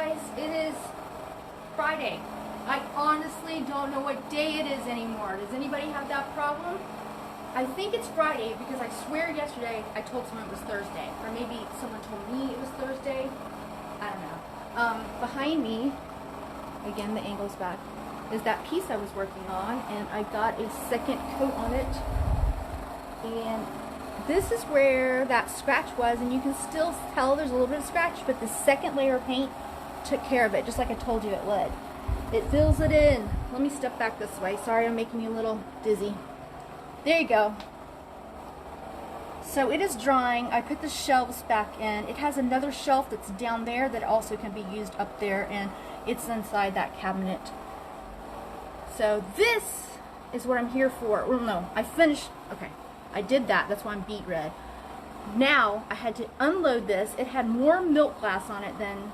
guys, it is Friday. I honestly don't know what day it is anymore. Does anybody have that problem? I think it's Friday because I swear yesterday I told someone it was Thursday. Or maybe someone told me it was Thursday. I don't know. Behind me, again the angle's back, is that piece I was working on, and I got a second coat on it. And this is where that scratch was, and you can still tell there's a little bit of scratch, but the second layer of paint took care of it, just like I told you it would. It fills it in. Let me step back this way. Sorry, I'm making you a little dizzy. There you go. So it is drying. I put the shelves back in. It has another shelf that's down there that also can be used up there, and it's inside that cabinet. So this is what I'm here for. Well, no, I finished. Okay, I did that. That's why I'm beet red. Now I had to unload this. It had more milk glass on it than,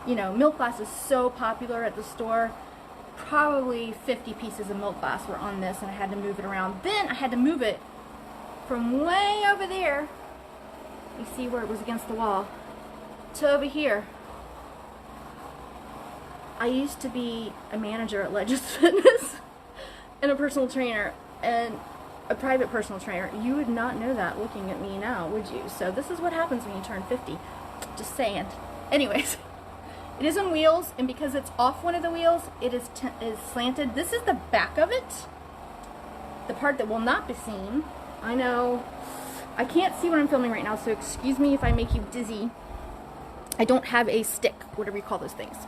you know, milk glass is so popular at the store. Probably 50 pieces of milk glass were on this, and I had to move it around. Then I had to move it from way over there, you see where it was against the wall, to over here. I used to be a manager at Legends Fitness and a personal trainer, and a private personal trainer. You would not know that looking at me now, would you? So this is what happens when you turn 50. Just saying. Anyways, it is on wheels, and because it's off one of the wheels, it is slanted. This is the back of it, the part that will not be seen. I know I can't see what I'm filming right now, so excuse me if I make you dizzy. I don't have a stick, whatever you call those things.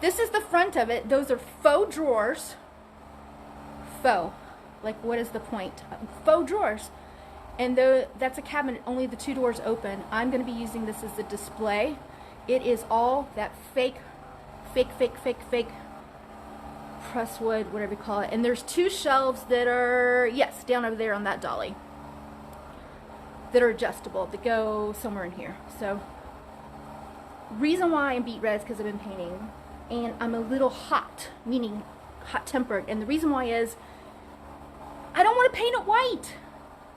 This is the front of it. Those are faux drawers. Faux. Like, what is the point? Faux drawers. And that's a cabinet, only the two doors open. I'm going to be using this as a display. It is all that fake press wood, whatever you call it. And there's two shelves that are, yes, down over there on that dolly, that are adjustable, that go somewhere in here. So, reason why I'm beet red is because I've been painting, and I'm a little hot, meaning hot-tempered. And the reason why is, I don't want to paint it white.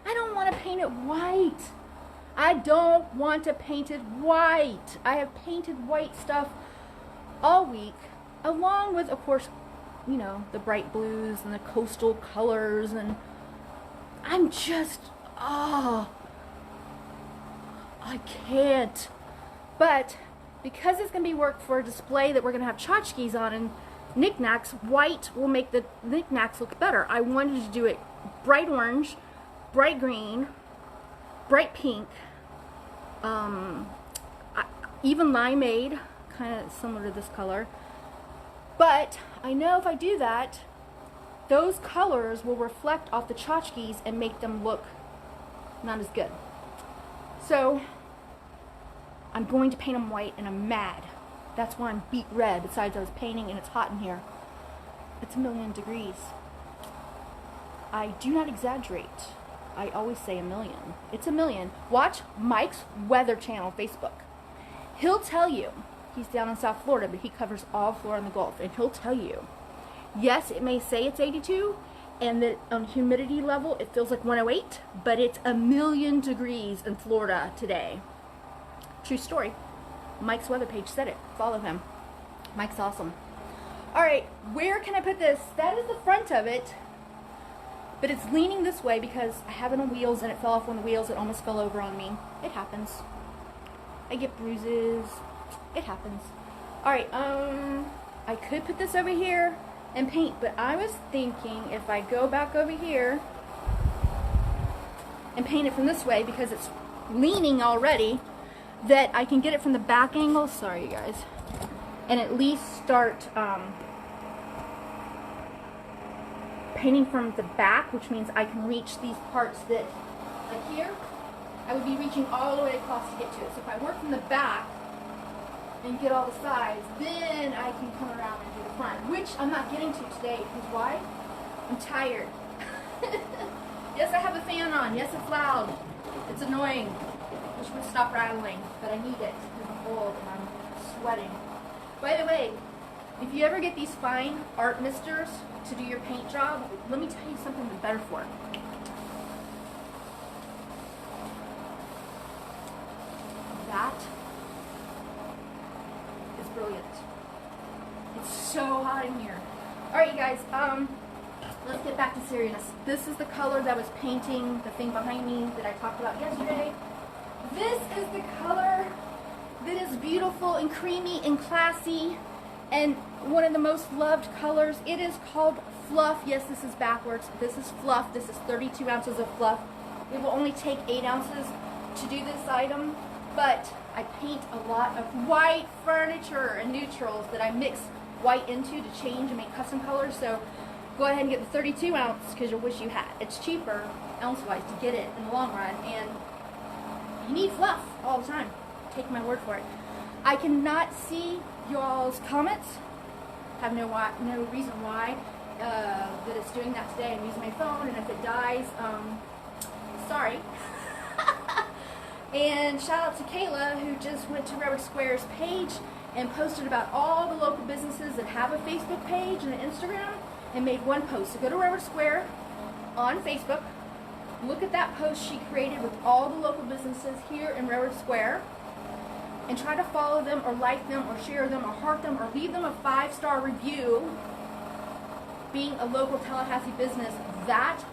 I don't want to paint it white. I don't want to paint it white. I have painted white stuff all week, along with, of course, you know, the bright blues and the coastal colors, and I'm just, I can't. But because it's going to be work for a display that we're going to have tchotchkes on and knickknacks, white will make the knickknacks look better. I wanted to do it bright orange, bright green, bright pink, even limeade, kind of similar to this color. But I know if I do that, those colors will reflect off the tchotchkes and make them look not as good. So I'm going to paint them white, and I'm mad. That's why I'm beet red, besides I was painting and it's hot in here. It's 1,000,000 degrees. I do not exaggerate. I always say 1,000,000. It's 1,000,000. Watch Mike's Weather Channel Facebook. He'll tell you, he's down in South Florida, but he covers all Florida and the Gulf, and he'll tell you, yes, it may say it's 82, and that on humidity level it feels like 108, but it's 1,000,000 degrees in Florida today. True story. Mike's weather page said it. Follow him. Mike's awesome. Alright, where can I put this? That is the front of it, but it's leaning this way because I have it on wheels and it fell off one of the wheels. It almost fell over on me. It happens. I get bruises. It happens. Alright, I could put this over here and paint, but I was thinking if I go back over here and paint it from this way, because it's leaning already, that I can get it from the back angle, sorry you guys, and at least start painting from the back, which means I can reach these parts that, like here, I would be reaching all the way across to get to it. So if I work from the back and get all the sides, then I can come around and do the front, which I'm not getting to today, because why? I'm tired. Yes, I have a fan on. Yes, it's loud. It's annoying. Which would stop rattling, but I need it because I'm old and I'm sweating. By the way, if you ever get these fine art misters to do your paint job, let me tell you something to better for. That is brilliant. It's so hot in here. All right, you guys, let's get back to seriousness. This is the color that was painting the thing behind me that I talked about yesterday. This is the color that is beautiful and creamy and classy and one of the most loved colors. It is called Fluff. Yes, this is backwards. This is Fluff. This is 32 ounces of fluff. It will only take 8 ounces to do this item, but I paint a lot of white furniture and neutrals that I mix white into to change and make custom colors. So go ahead and get the 32 ounce because you'll wish you had. It's cheaper ounce-wise to get it in the long run, and you need fluff all the time. Take my word for it. I cannot see y'all's comments. Have no reason why that it's doing that today. I'm using my phone, and if it dies, sorry. And shout out to Kayla, who just went to Redwood Square's page and posted about all the local businesses that have a Facebook page and an Instagram, and made one post. So go to Redwood Square on Facebook, look at that post she created with all the local businesses here in Redwood Square, and try to follow them or like them or share them or heart them or leave them a 5-star review. Being a local Tallahassee business, that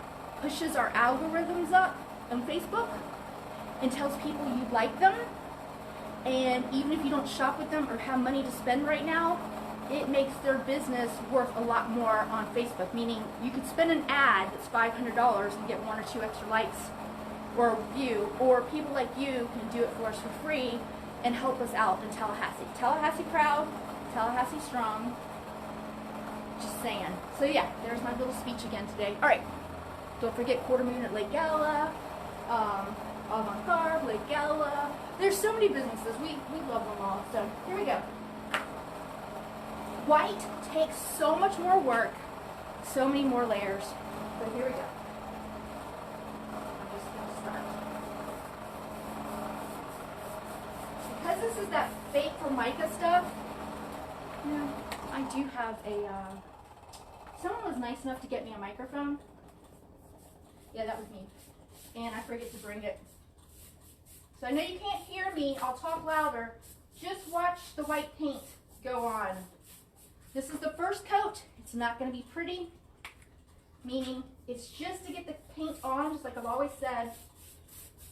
pushes our algorithms up on Facebook and tells people you like them. And even if you don't shop with them or have money to spend right now, it makes their business worth a lot more on Facebook. Meaning you could spend an ad that's $500 and get 1 or 2 extra likes or a review, or people like you can do it for us for free and help us out in Tallahassee. Tallahassee proud, Tallahassee strong. Just saying. So yeah, there's my little speech again today. All right, don't forget Quarter Moon at Lake Gala, Avant-Garde, Lake Gala. There's so many businesses. We love them all. So here we go. White takes so much more work, so many more layers. But here we go. I'm just going to start. Because this is that fake Formica stuff, you know, I do have a, someone was nice enough to get me a microphone. Yeah, that was me. And I forget to bring it. So I know you can't hear me. I'll talk louder. Just watch the white paint go on. This is the first coat. It's not going to be pretty, meaning it's just to get the paint on, just like I've always said.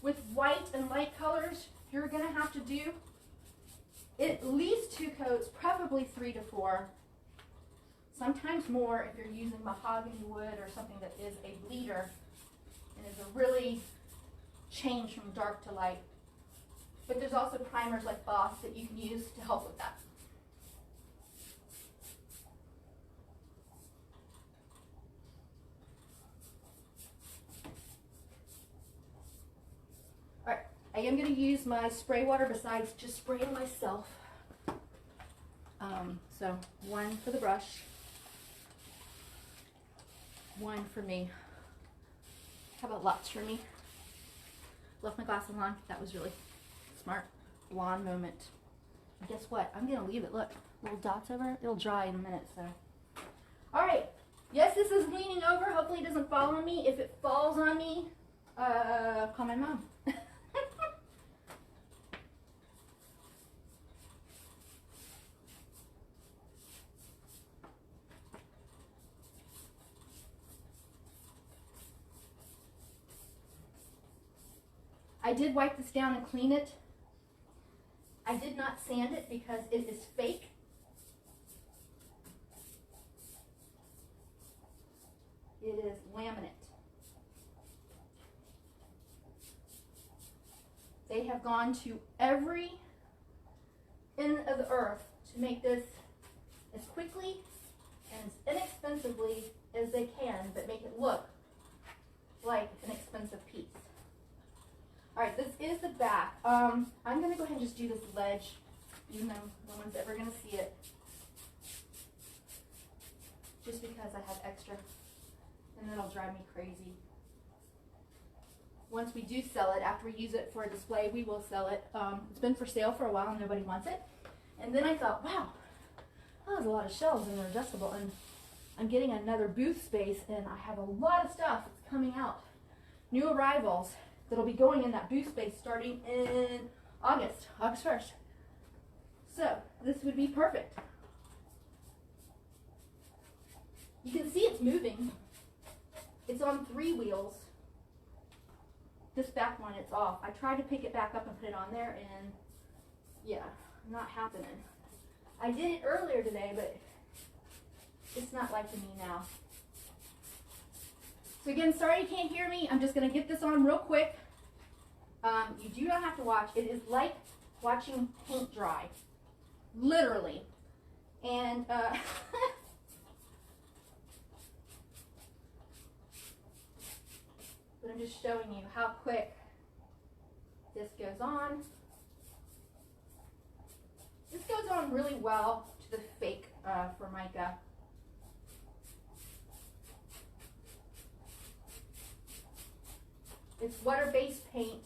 With white and light colors, you're going to have to do at least 2 coats, preferably 3 to 4. Sometimes more if you're using mahogany wood or something that is a bleeder and is a really change from dark to light. But there's also primers like Boss that you can use to help with that. Alright, I am going to use my spray water besides just spraying myself. So 1 for the brush, 1 for me. How about lots for me? Left my glasses on. That was really smart. Blonde moment. And guess what? I'm going to leave it. Look, little dots over it. It'll dry in a minute. So, all right. Yes, this is leaning over. Hopefully it doesn't fall on me. If it falls on me, call my mom. I did wipe this down and clean it. I did not sand it because it is fake. It is laminate. They have gone to every end of the earth to make this as quickly and as inexpensively as they can, but make it look like an expensive piece. All right, this is the back. I'm going to go ahead and just do this ledge, even though no one's ever going to see it, just because I have extra, and it'll drive me crazy. Once we do sell it, after we use it for a display, we will sell it. It's been for sale for a while and nobody wants it. And then I thought, wow, there's a lot of shelves and they're adjustable, and I'm getting another booth space, and I have a lot of stuff that's coming out. New arrivals that'll be going in that booth space starting in August 1st. So this would be perfect. You can see it's moving. It's on 3 wheels. This back one, it's off. I tried to pick it back up and put it on there, and yeah, not happening. I did it earlier today, but it's not liking me now. So again, sorry you can't hear me. I'm just going to get this on real quick. You do not have to watch. It is like watching paint dry. Literally. And but I'm just showing you how quick this goes on. This goes on really well to the fake Formica. It's water-based paint,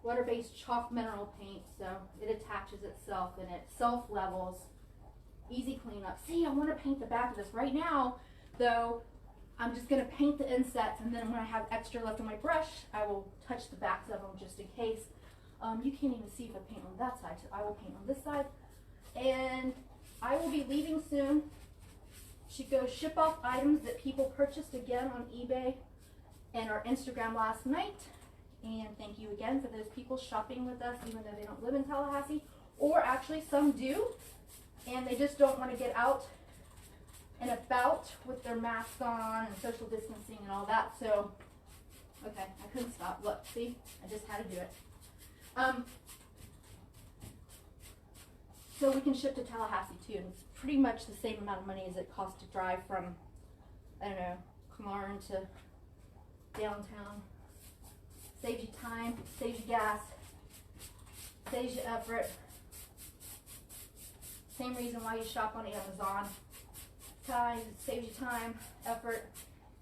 water-based chalk mineral paint, so it attaches itself and it self-levels. Easy cleanup. See, I want to paint the back of this right now, though. I'm just going to paint the insets, and then when I have extra left on my brush, I will touch the backs of them just in case. You can't even see if I paint on that side, so I will paint on this side. And I will be leaving soon to go ship off items that people purchased again on eBay and our Instagram last night. And thank you again for those people shopping with us, even though they don't live in Tallahassee, or actually some do, and they just don't want to get out and about with their masks on and social distancing and all that. So, okay, I couldn't stop. Look, see, I just had to do it. So we can ship to Tallahassee too, and it's pretty much the same amount of money as it costs to drive from, I don't know, Camargue to downtown. Saves you time, saves you gas, saves you effort. Same reason why you shop on Amazon. Time, it saves you time, effort,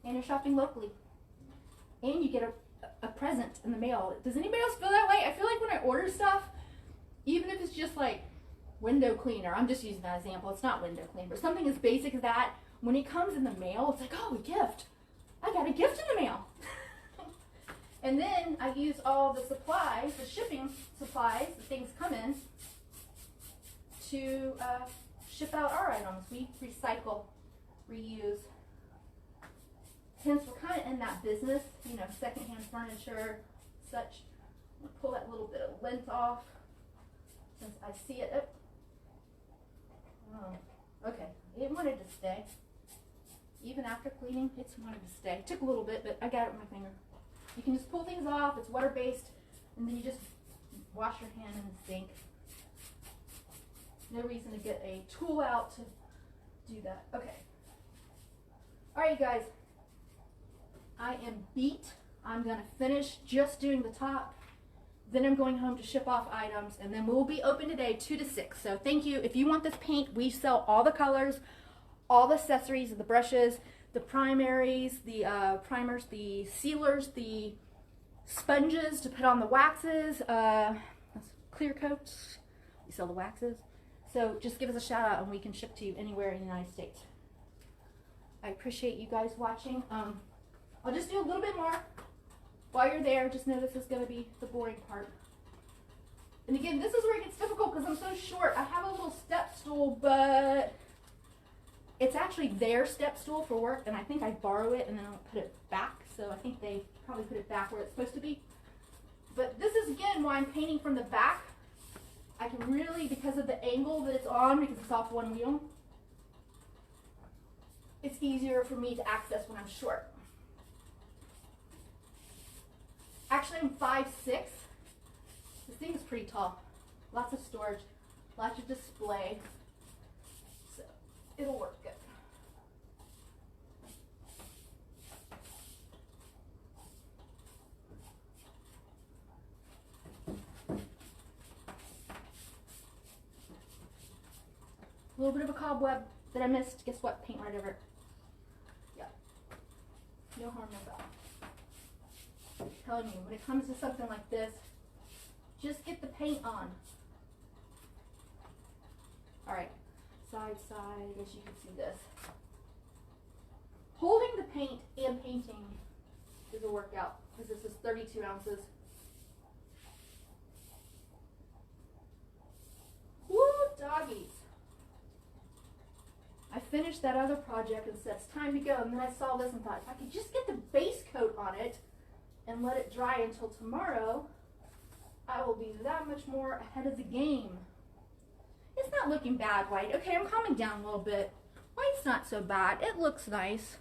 and you're shopping locally. And you get a present in the mail. Does anybody else feel that way? I feel like when I order stuff, even if it's just like window cleaner, I'm just using that example, it's not window cleaner, but something as basic as that, when it comes in the mail, it's like, oh, a gift. I got a gift in the mail. And then I use all the supplies, the shipping supplies, the things come in, to ship out our items. We recycle, reuse. Hence, we're kind of in that business, you know, secondhand furniture, such. I'm gonna pull that little bit of lint off since I see it. Oh, okay, it wanted to stay. Even after cleaning, it's wanted to stay. It took a little bit, but I got it with my finger. You can just pull things off. It's water-based, and then you just wash your hand in the sink. No reason to get a tool out to do that. Okay. All right, you guys. I am beat. I'm going to finish just doing the top. Then I'm going home to ship off items, and then we'll be open today 2 to 6. So thank you. If you want this paint, we sell all the colors, all the accessories, the brushes, the primaries, the primers, the sealers, the sponges to put on the waxes, clear coats. We sell the waxes. So just give us a shout out and we can ship to you anywhere in the United States. I appreciate you guys watching. I'll just do a little bit more while you're there. Just know this is going to be the boring part. And again, this is where it gets difficult because I'm so short. I have a little step stool, but it's actually their step stool for work, and I think I borrow it and then I'll put it back. So I think they probably put it back where it's supposed to be. But this is, again, why I'm painting from the back. I can really, because of the angle that it's on, because it's off one wheel, it's easier for me to access when I'm short. Actually, I'm 5'6". This thing is pretty tall. Lots of storage, lots of display. So it'll work good. A little bit of a cobweb that I missed. Guess what? Paint right over it. Yeah. No harm, no foul. I'm telling you, when it comes to something like this, just get the paint on. Alright. Side, as you can see this. Holding the paint and painting is a workout because this is 32 ounces. finished that other project and said it's time to go. And then I saw this and thought, if I could just get the base coat on it and let it dry until tomorrow, I will be that much more ahead of the game. It's not looking bad, white. Okay, I'm calming down a little bit. White's not so bad. It looks nice.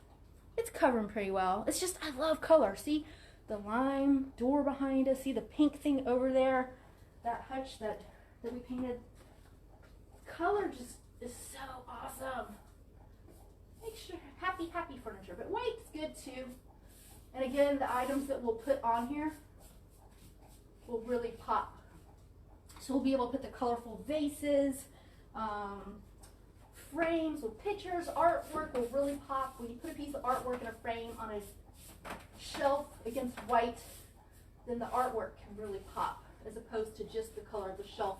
It's covering pretty well. It's just, I love color. See the lime door behind us. See the pink thing over there? That hutch that we painted. Color just is so awesome. Make sure, happy furniture. But white's good too. And again, the items that we'll put on here will really pop. So we'll be able to put the colorful vases, frames with pictures, artwork will really pop. When you put a piece of artwork in a frame on a shelf against white, then the artwork can really pop, as opposed to just the color of the shelf.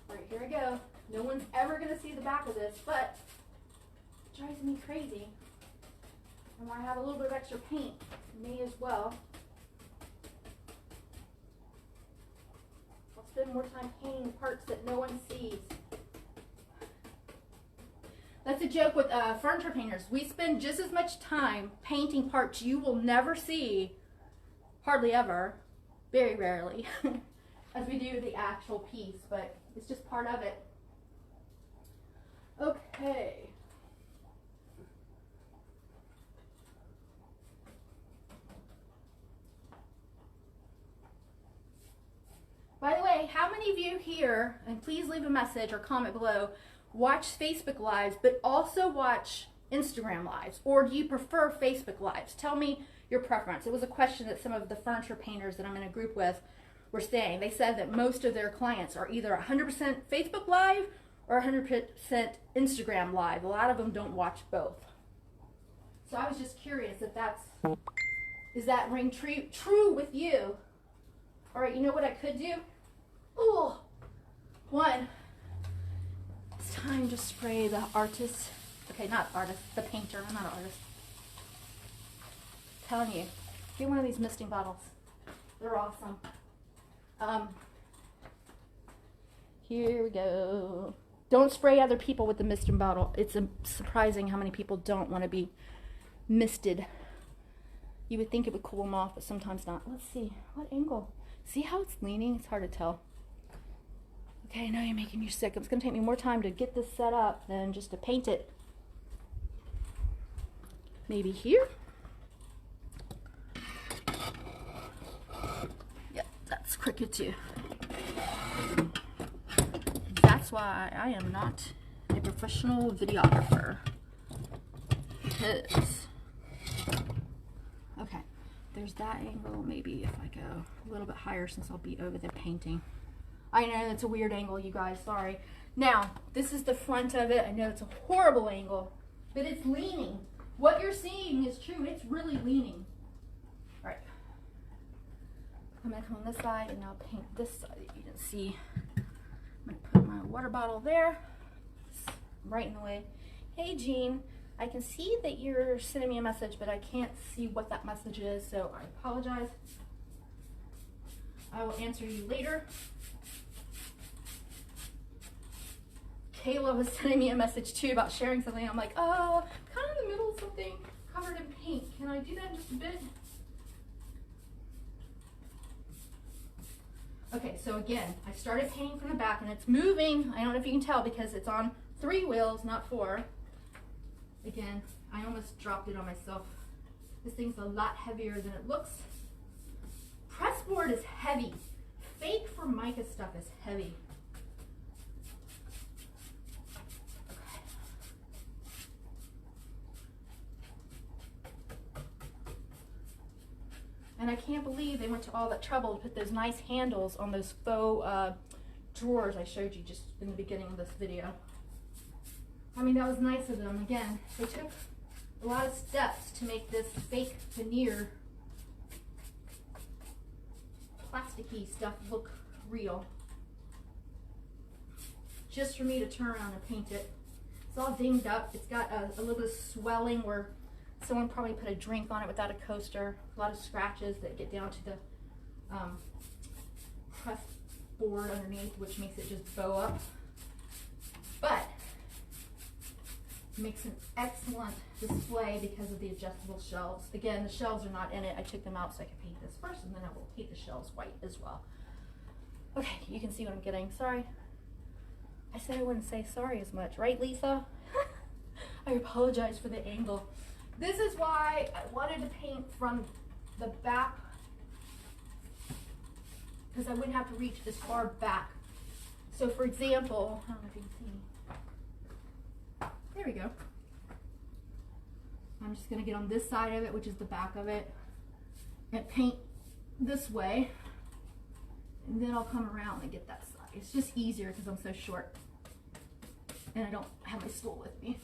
All right, here I go. No one's ever going to see the back of this, but it drives me crazy. And I have a little bit of extra paint, may as well. I'll spend more time painting parts that no one sees. That's a joke with furniture painters. We spend just as much time painting parts you will never see, hardly ever, very rarely, as we do the actual piece, but it's just part of it. Okay. By the way, how many of you here, and please leave a message or comment below, watch Facebook Lives, but also watch Instagram Lives? Or do you prefer Facebook Lives? Tell me your preference. It was a question that some of the furniture painters that I'm in a group with were saying. They said that most of their clients are either 100% Facebook Live or 100% Instagram Live. A lot of them don't watch both. So I was just curious if is that ring true with you? All right, you know what I could do? Oh, one. It's time to spray the artist. Okay, not artist, the painter. I'm not an artist. I'm telling you, get one of these misting bottles. They're awesome. Here we go. Don't spray other people with the misting bottle. It's surprising how many people don't want to be misted. You would think it would cool them off, but sometimes not. Let's see, what angle? See how it's leaning? It's hard to tell. Okay, now you're making me sick. It's going to take me more time to get this set up than just to paint it. Maybe here? Yep, that's crooked too. That's why I am not a professional videographer. Because, okay, there's that angle. Maybe if I go a little bit higher, since I'll be over the painting. I know that's a weird angle, you guys, sorry. Now, this is the front of it. I know it's a horrible angle, but it's leaning. What you're seeing is true. It's really leaning. All right. I'm going to come on this side and now paint this side that you can see. I'm going to put my water bottle there. It's right in the way. Hey, Jean, I can see that you're sending me a message, but I can't see what that message is, so I apologize. I will answer you later. Kayla was sending me a message too about sharing something. I'm like, oh, I'm kind of in the middle of something covered in paint. Can I do that in just a bit? Okay, so again, I started painting from the back and it's moving. I don't know if you can tell because it's on 3 wheels, not 4. Again, I almost dropped it on myself. This thing's a lot heavier than it looks. Pressboard is heavy. Fake Formica stuff is heavy. And I can't believe they went to all that trouble to put those nice handles on those faux drawers I showed you just in the beginning of this video. I mean, that was nice of them. Again, they took a lot of steps to make this fake veneer plasticky stuff look real. Just for me to turn around and paint it. It's all dinged up. It's got a little bit of swelling where someone probably put a drink on it without a coaster. A lot of scratches that get down to the press board underneath, which makes it just bow up. But Makes an excellent display because of the adjustable shelves. Again, the shelves are not in it. I took them out so I could paint this first, and then I will paint the shelves white as well. Okay, you can see what I'm getting. Sorry. I said I wouldn't say sorry as much, right, Lisa? I apologize for the angle. This is why I wanted to paint from the back, because I wouldn't have to reach as far back. So for example, I don't know if you can see. There we go. I'm just going to get on this side of it, which is the back of it, and paint this way, and then I'll come around and get that side. It's just easier because I'm so short and I don't have my stool with me.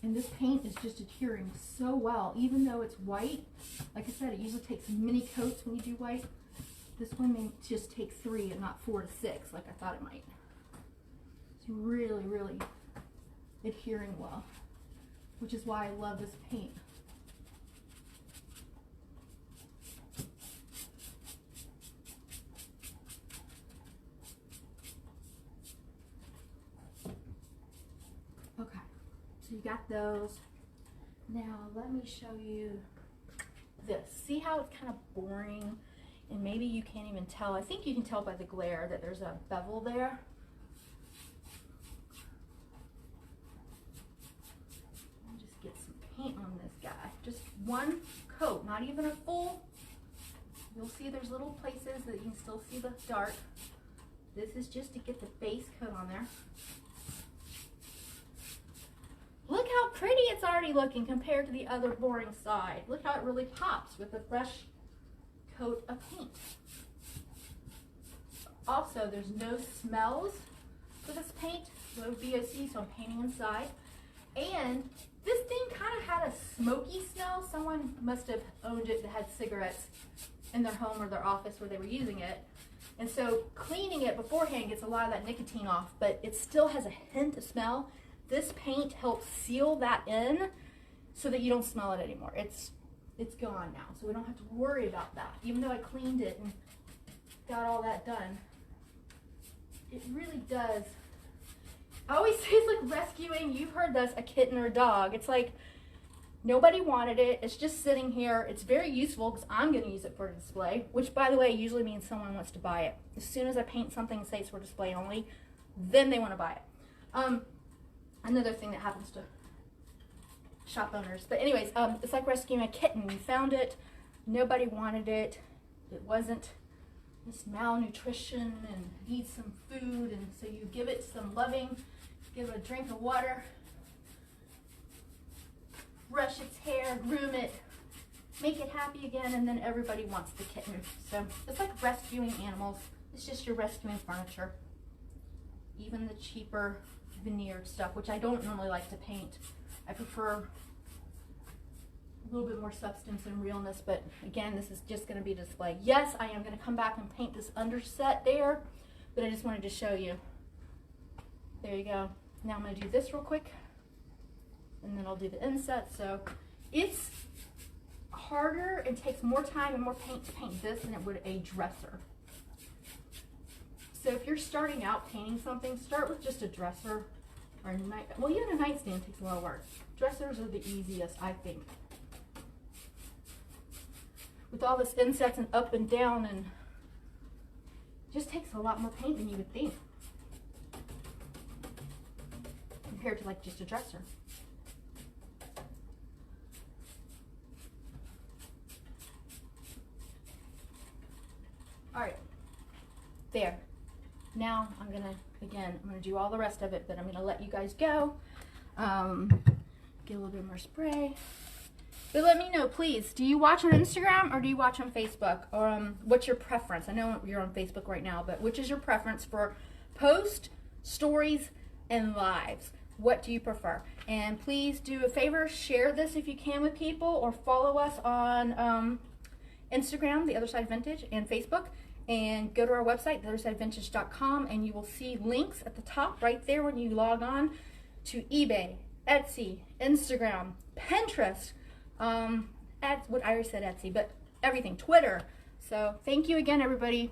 And this paint is just adhering so well, even though it's white. Like I said, it usually takes many coats when you do white. This one may just take 3 and not 4 to 6 like I thought it might. It's really, really adhering well, which is why I love this paint. Okay. So you got those. Now let me show you this. See how it's kind of boring and maybe you can't even tell. I think you can tell by the glare that there's a bevel there. I'll just get some paint on this guy. Just one coat, not even a full. You'll see there's little places that you can still see the dark. This is just to get the base coat on there. Look how pretty it's already looking compared to the other boring side. Look how it really pops with a fresh coat of paint. Also, there's no smells for this paint, no VOC, so I'm painting inside. And this thing kind of had a smoky smell. Someone must have owned it that had cigarettes in their home or their office where they were using it. And so cleaning it beforehand gets a lot of that nicotine off, but it still has a hint of smell. This paint helps seal that in so that you don't smell it anymore. It's gone now, so we don't have to worry about that. Even though I cleaned it and got all that done, it really does. I always say it's like rescuing, you've heard this, a kitten or a dog. It's like nobody wanted it. It's just sitting here. It's very useful because I'm going to use it for display, which, by the way, usually means someone wants to buy it. As soon as I paint something and say it's for display only, then they want to buy it. Another thing that happens to shop owners. But anyways, it's like rescuing a kitten. You found it, nobody wanted it, it wasn't this malnutrition and needs some food, and so you give it some loving, give it a drink of water, brush its hair, groom it, make it happy again, and then everybody wants the kitten. So it's like rescuing animals. It's just you're rescuing furniture. Even the cheaper veneered stuff, which I don't normally like to paint. I prefer a little bit more substance and realness, but again, this is just going to be a display. Yes, I am going to come back and paint this underset there, but I just wanted to show you. There you go. Now I'm going to do this real quick, and then I'll do the inset. So it's harder and takes more time and more paint to paint this than it would a dresser. So if you're starting out painting something, start with just a dresser or a night. Well, even a nightstand takes a lot of work. Dressers are the easiest, I think. With all this insets and up and down, and it just takes a lot more paint than you would think compared to like just a dresser. All right, there. Now I'm gonna do all the rest of it, but I'm gonna let you guys go. Get a little bit more spray. But let me know, please, do you watch on Instagram or do you watch on Facebook? Or what's your preference? I know you're on Facebook right now, but which is your preference for post, stories, and lives? What do you prefer? And please do a favor, share this if you can with people, or follow us on Instagram, The Other Side Vintage, and Facebook. And go to our website, theothersidevintage.com, and you will see links at the top right there when you log on to eBay, Etsy, Instagram, Pinterest, What I already said Etsy, but everything, Twitter. So thank you again, everybody.